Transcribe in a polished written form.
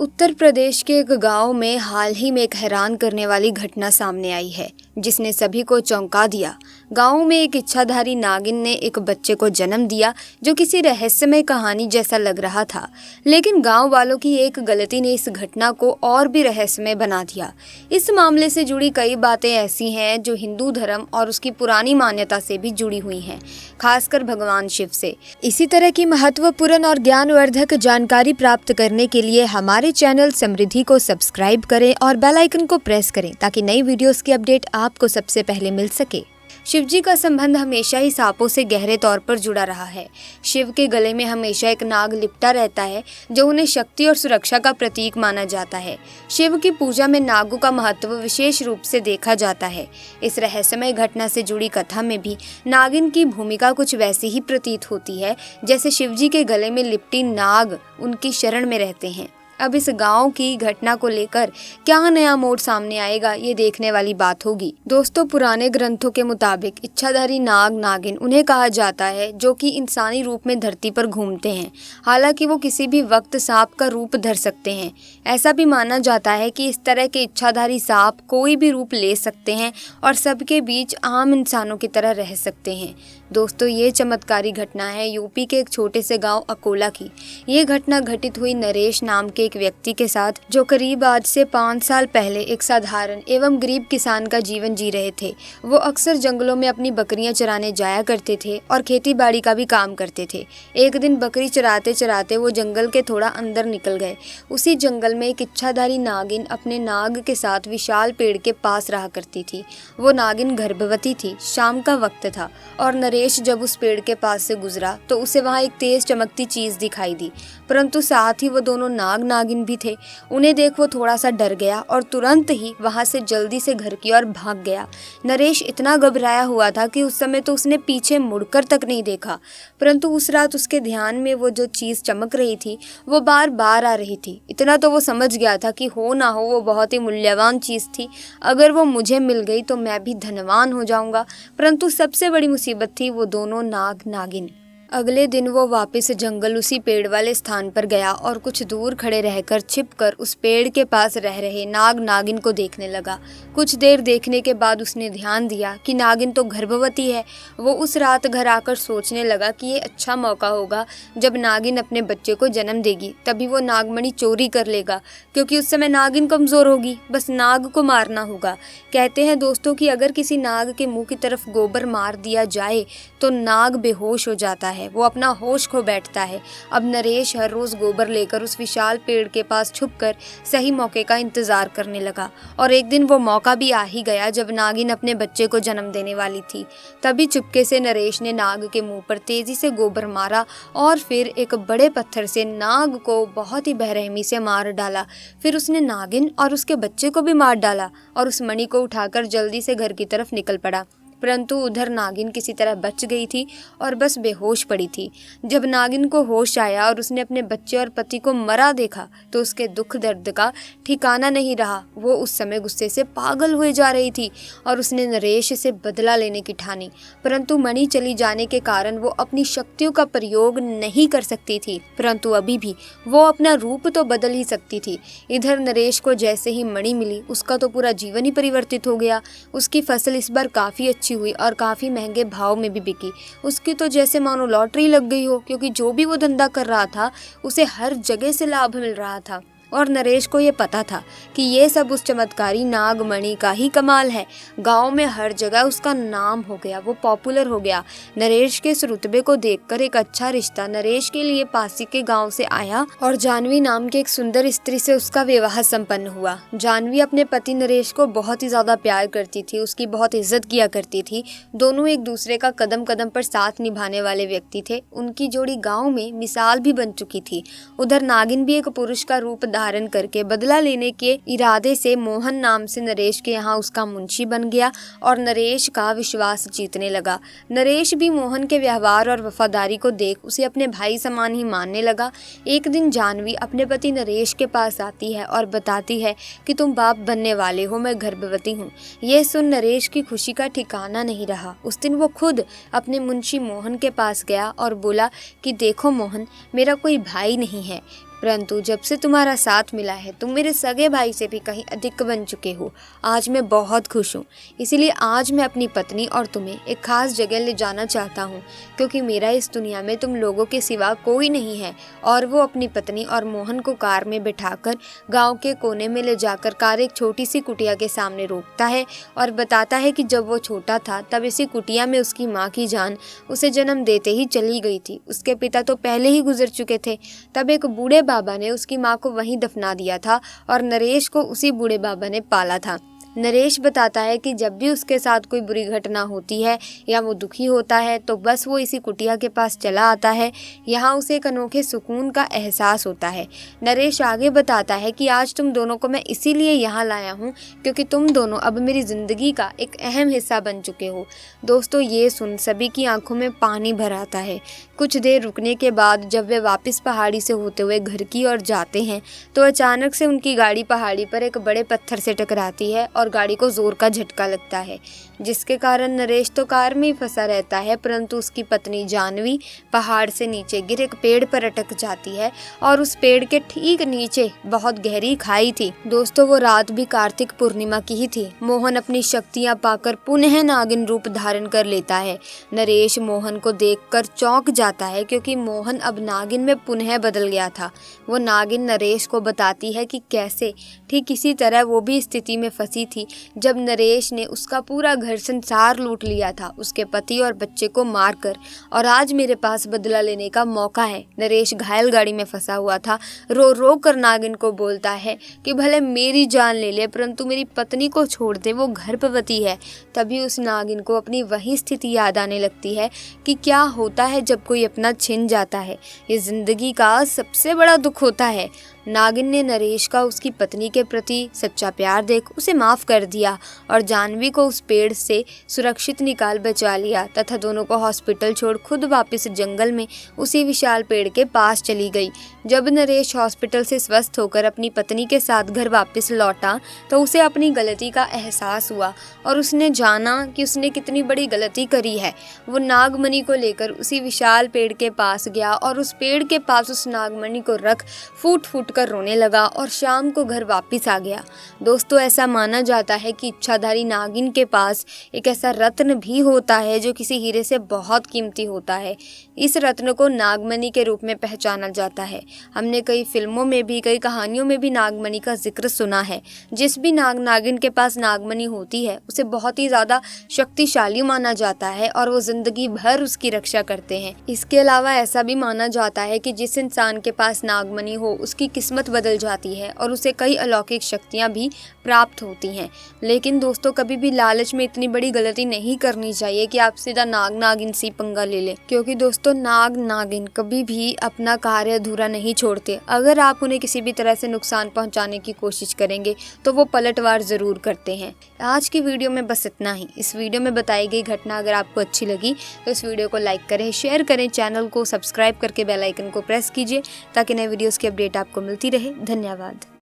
उत्तर प्रदेश के एक गांव में हाल ही में एक हैरान करने वाली घटना सामने आई है जिसने सभी को चौंका दिया। गांव में एक इच्छाधारी नागिन ने एक बच्चे को जन्म दिया जो किसी रहस्यमय कहानी जैसा लग रहा था, लेकिन गांव वालों की एक गलती ने इस घटना को और भी रहस्यमय बना दिया। इस मामले से जुड़ी कई बातें ऐसी हैं जो हिंदू धर्म और उसकी पुरानी मान्यता से भी जुड़ी हुई हैं, खासकर भगवान शिव से। इसी तरह की महत्वपूर्ण और ज्ञानवर्धक जानकारी प्राप्त करने के लिए हमारे चैनल समृद्धि को सब्सक्राइब करें और बेल आइकन को प्रेस करें ताकि नई वीडियोस की अपडेट आपको सबसे पहले मिल सके। शिवजी का संबंध हमेशा ही सांपों से गहरे तौर पर जुड़ा रहा है। शिव के गले में हमेशा एक नाग लिपटा रहता है जो उन्हें शक्ति और सुरक्षा का प्रतीक माना जाता है। शिव की पूजा में नागों का महत्व विशेष रूप से देखा जाता है। इस रहस्यमय घटना से जुड़ी कथा में भी नागिन की भूमिका कुछ वैसी ही प्रतीत होती है जैसे शिवजी के गले में लिपटी नाग उनकी शरण में रहते हैं। अब इस गांव की घटना को लेकर क्या नया मोड़ सामने आएगा, ये देखने वाली बात होगी। दोस्तों, पुराने ग्रंथों के मुताबिक इच्छाधारी नाग नागिन उन्हें कहा जाता है जो कि इंसानी रूप में धरती पर घूमते हैं। हालांकि वो किसी भी वक्त सांप का रूप धर सकते हैं। ऐसा भी माना जाता है कि इस तरह के इच्छाधारी सांप कोई भी रूप ले सकते हैं और सबके बीच आम इंसानों की तरह रह सकते हैं। दोस्तों, ये चमत्कारी घटना है यूपी के एक छोटे से गांव अकोला की। ये घटना घटित हुई नरेश नाम के एक व्यक्ति के साथ जो करीब आज से 5 साल पहले एक साधारण एवं गरीब किसान का जीवन जी रहे थे। वो अक्सर जंगलों में अपनी बकरियां चराने जाया करते थे और खेती बाड़ी का भी काम करते थे। एक दिन बकरी चराते चराते वो जंगल के थोड़ा अंदर निकल गए। उसी जंगल में एक इच्छाधारी नागिन अपने नाग के साथ विशाल पेड़ के पास रहा करती थी। वो नागिन गर्भवती थी। शाम का वक्त था और नरेश जब उस पेड़ के पास से गुजरा तो उसे वहाँ एक तेज चमकती चीज दिखाई दी, परंतु साथ ही वो दोनों नाग नागिन भी थे। उन्हें देख वो थोड़ा सा डर गया और तुरंत ही वहां से जल्दी से घर की ओर भाग गया। नरेश इतना घबराया हुआ था कि उस समय तो उसने पीछे मुड़कर तक नहीं देखा, परंतु उस रात उसके ध्यान में वो जो चीज चमक रही थी वो बार बार आ रही थी। इतना तो वो समझ गया था कि हो ना हो वो बहुत ही मूल्यवान चीज थी। अगर वो मुझे मिल गई तो मैं भी धनवान हो जाऊंगा। परंतु सबसे बड़ी मुसीबत थी वो दोनों नाग नागिन। अगले दिन वो वापस जंगल उसी पेड़ वाले स्थान पर गया और कुछ दूर खड़े रहकर छिपकर उस पेड़ के पास रह रहे नाग नागिन को देखने लगा। कुछ देर देखने के बाद उसने ध्यान दिया कि नागिन तो गर्भवती है। वो उस रात घर आकर सोचने लगा कि ये अच्छा मौका होगा जब नागिन अपने बच्चे को जन्म देगी, तभी वो नागमणि चोरी कर लेगा क्योंकि उस समय नागिन कमजोर होगी। बस नाग को मारना होगा। कहते हैं दोस्तों कि अगर किसी नाग के मुंह की तरफ गोबर मार दिया जाए तो नाग बेहोश हो जाता है, वो अपना होश खो बैठता है। अब नरेश हर रोज गोबर लेकर उस विशाल पेड़ के पास छुपकर सही मौके का इंतजार करने लगा और एक दिन वो मौका भी आ ही गया जब नागिन अपने बच्चे को जन्म देने वाली थी। तभी चुपके से नरेश ने नाग के मुंह पर तेजी से गोबर मारा और फिर एक बड़े पत्थर से नाग को बहुत ही बेरहमी से मार डाला। फिर उसने नागिन और उसके बच्चे को भी मार डाला और उस मणि को उठाकर जल्दी से घर की तरफ निकल पड़ा। परंतु उधर नागिन किसी तरह बच गई थी और बस बेहोश पड़ी थी। जब नागिन को होश आया और उसने अपने बच्चे और पति को मरा देखा तो उसके दुख दर्द का ठिकाना नहीं रहा। वो उस समय गुस्से से पागल हुए जा रही थी और उसने नरेश से बदला लेने की ठानी, परंतु मणि चली जाने के कारण वो अपनी शक्तियों का प्रयोग नहीं कर सकती थी। परंतु अभी भी वो अपना रूप तो बदल ही सकती थी। इधर नरेश को जैसे ही मणि मिली उसका तो पूरा जीवन ही परिवर्तित हो गया। उसकी फसल इस बार काफी अच्छी हुई और काफी महंगे भाव में भी बिकी। उसकी तो जैसे मानो लॉटरी लग गई हो, क्योंकि जो भी वो धंधा कर रहा था उसे हर जगह से लाभ मिल रहा था। और नरेश को ये पता था कि ये सब उस चमत्कारी नागमणि का ही कमाल है। गांव में हर जगह उसका नाम हो गया, वो पॉपुलर हो गया। नरेश के इस रुतबे को देखकर एक अच्छा रिश्ता नरेश के लिए पासी के गांव से आया और जानवी नाम के एक सुंदर स्त्री से उसका विवाह संपन्न हुआ। जानवी अपने पति नरेश को बहुत ही ज्यादा प्यार करती थी, उसकी बहुत इज्जत किया करती थी। दोनों एक दूसरे का कदम कदम पर साथ निभाने वाले व्यक्ति थे। उनकी जोड़ी गाँव में मिसाल भी बन चुकी थी। उधर नागिन भी एक पुरुष का रूप धारण करके बदला लेने के इरादे से मोहन नाम से नरेश के यहाँ उसका मुंशी बन गया और नरेश का विश्वास जीतने लगा। नरेश भी मोहन के व्यवहार और वफादारी को देख उसे अपने भाई समान ही मानने लगा। एक दिन जानवी अपने पति नरेश के पास आती है और बताती है कि तुम बाप बनने वाले हो, मैं गर्भवती हूँ। ये सुन नरेश की खुशी का ठिकाना नहीं रहा। उस दिन वो खुद अपने मुंशी मोहन के पास गया और बोला कि देखो मोहन, मेरा कोई भाई नहीं है, परंतु जब से तुम्हारा साथ मिला है तुम मेरे सगे भाई से भी कहीं अधिक बन चुके हो। आज मैं बहुत खुश हूँ। इसीलिए आज मैं अपनी पत्नी और तुम्हें एक खास जगह ले जाना चाहता हूँ, क्योंकि मेरा इस दुनिया में तुम लोगों के सिवा कोई नहीं है। और वो अपनी पत्नी और मोहन को कार में बिठाकर गांव के कोने में ले जाकर कार एक छोटी सी कुटिया के सामने रोकता है और बताता है कि जब वो छोटा था तब इसी कुटिया में उसकी माँ की जान उसे जन्म देते ही चली गई थी। उसके पिता तो पहले ही गुजर चुके थे। तब एक बूढ़े बाबा ने उसकी माँ को वहीं दफना दिया था और नरेश को उसी बूढ़े बाबा ने पाला था। नरेश बताता है कि जब भी उसके साथ कोई बुरी घटना होती है या वो दुखी होता है तो बस वो इसी कुटिया के पास चला आता है। यहाँ उसे एक अनोखे सुकून का एहसास होता है। नरेश आगे बताता है कि आज तुम दोनों को मैं इसीलिए यहाँ लाया हूँ क्योंकि तुम दोनों अब मेरी ज़िंदगी का एक अहम हिस्सा बन चुके हो। दोस्तों, ये सुन सभी की आंखों में पानी भर आता है। कुछ देर रुकने के बाद जब वे वापस पहाड़ी से होते हुए घर की ओर जाते हैं तो अचानक से उनकी गाड़ी पहाड़ी पर एक बड़े पत्थर से टकराती है और गाड़ी को जोर का झटका लगता है, जिसके कारण नरेश तो कार में ही फंसा रहता है, परंतु उसकी पत्नी जानवी पहाड़ से नीचे गिर एक पेड़ पर अटक जाती है और उस पेड़ के ठीक नीचे बहुत गहरी खाई थी। दोस्तों, वो रात भी कार्तिक पूर्णिमा की ही थी। मोहन अपनी शक्तियां पाकर पुनः नागिन रूप धारण कर लेता है। नरेश मोहन को देखकर चौंक जाता है क्योंकि मोहन अब नागिन में पुनः बदल गया था। वो नागिन नरेश को बताती है कि कैसे ठीक इसी तरह वो भी स्थिति में फंसी थी जब नरेश ने उसका पूरा घर संसार लूट लिया था, उसके पति और बच्चे को मारकर, और आज मेरे पास बदला लेने का मौका है। नरेश घायल गाड़ी में फंसा हुआ था। रो रो कर नागिन को बोलता है कि भले मेरी जान ले ले परंतु मेरी पत्नी को छोड़ दे, वो गर्भवती है। तभी उस नागिन को अपनी वही स्थिति याद आने लगती है कि क्या होता है जब कोई अपना छिन जाता है। ये जिंदगी का सबसे बड़ा दुख होता है। नागिन ने नरेश का उसकी पत्नी के प्रति सच्चा प्यार देख उसे माफ़ कर दिया और जानवी को उस पेड़ से सुरक्षित निकाल बचा लिया तथा दोनों को हॉस्पिटल छोड़ खुद वापस जंगल में उसी विशाल पेड़ के पास चली गई। जब नरेश हॉस्पिटल से स्वस्थ होकर अपनी पत्नी के साथ घर वापस लौटा तो उसे अपनी गलती का एहसास हुआ और उसने जाना कि उसने कितनी बड़ी गलती करी है। वो नागमणि को लेकर उसी विशाल पेड़ के पास गया और उस पेड़ के पास उस नागमणि को रख फूट फूट कर रोने लगा और शाम को घर वापस आ गया। दोस्तों, ऐसा माना जाता है कि इच्छाधारी नागिन के पास एक ऐसा रत्न भी होता है जो किसी हीरे से बहुत कीमती होता है। इस रत्न को नागमणि के रूप में पहचाना जाता है। हमने कई फिल्मों में भी, कई कहानियों में भी नागमणि का जिक्र सुना है। जिस भी नागिन के पास नागमणि होती है उसे बहुत ही ज़्यादा शक्तिशाली माना जाता है और वो जिंदगी भर उसकी रक्षा करते हैं। इसके अलावा ऐसा भी माना जाता है कि जिस इंसान के पास नागमणि हो उसकी किस्मत बदल जाती है और उसे कई अलौकिक शक्तियाँ भी प्राप्त होती हैं। लेकिन दोस्तों, कभी भी लालच में इतनी बड़ी गलती नहीं करनी चाहिए कि आप सीधा नाग नागिन से पंगा ले लें, क्योंकि दोस्तों नाग नागिन कभी भी अपना कार्य अधूरा नहीं छोड़ते। अगर आप उन्हें किसी भी तरह से नुकसान पहुंचाने की कोशिश करेंगे तो वो पलटवार जरूर करते हैं। आज की वीडियो में बस इतना ही। इस वीडियो में बताई गई घटना अगर आपको अच्छी लगी तो इस वीडियो को लाइक करें, शेयर करें, चैनल को सब्सक्राइब करके बेल आइकन को प्रेस कीजिए ताकि नए वीडियोस की अपडेट आपको मिलती रहे। धन्यवाद।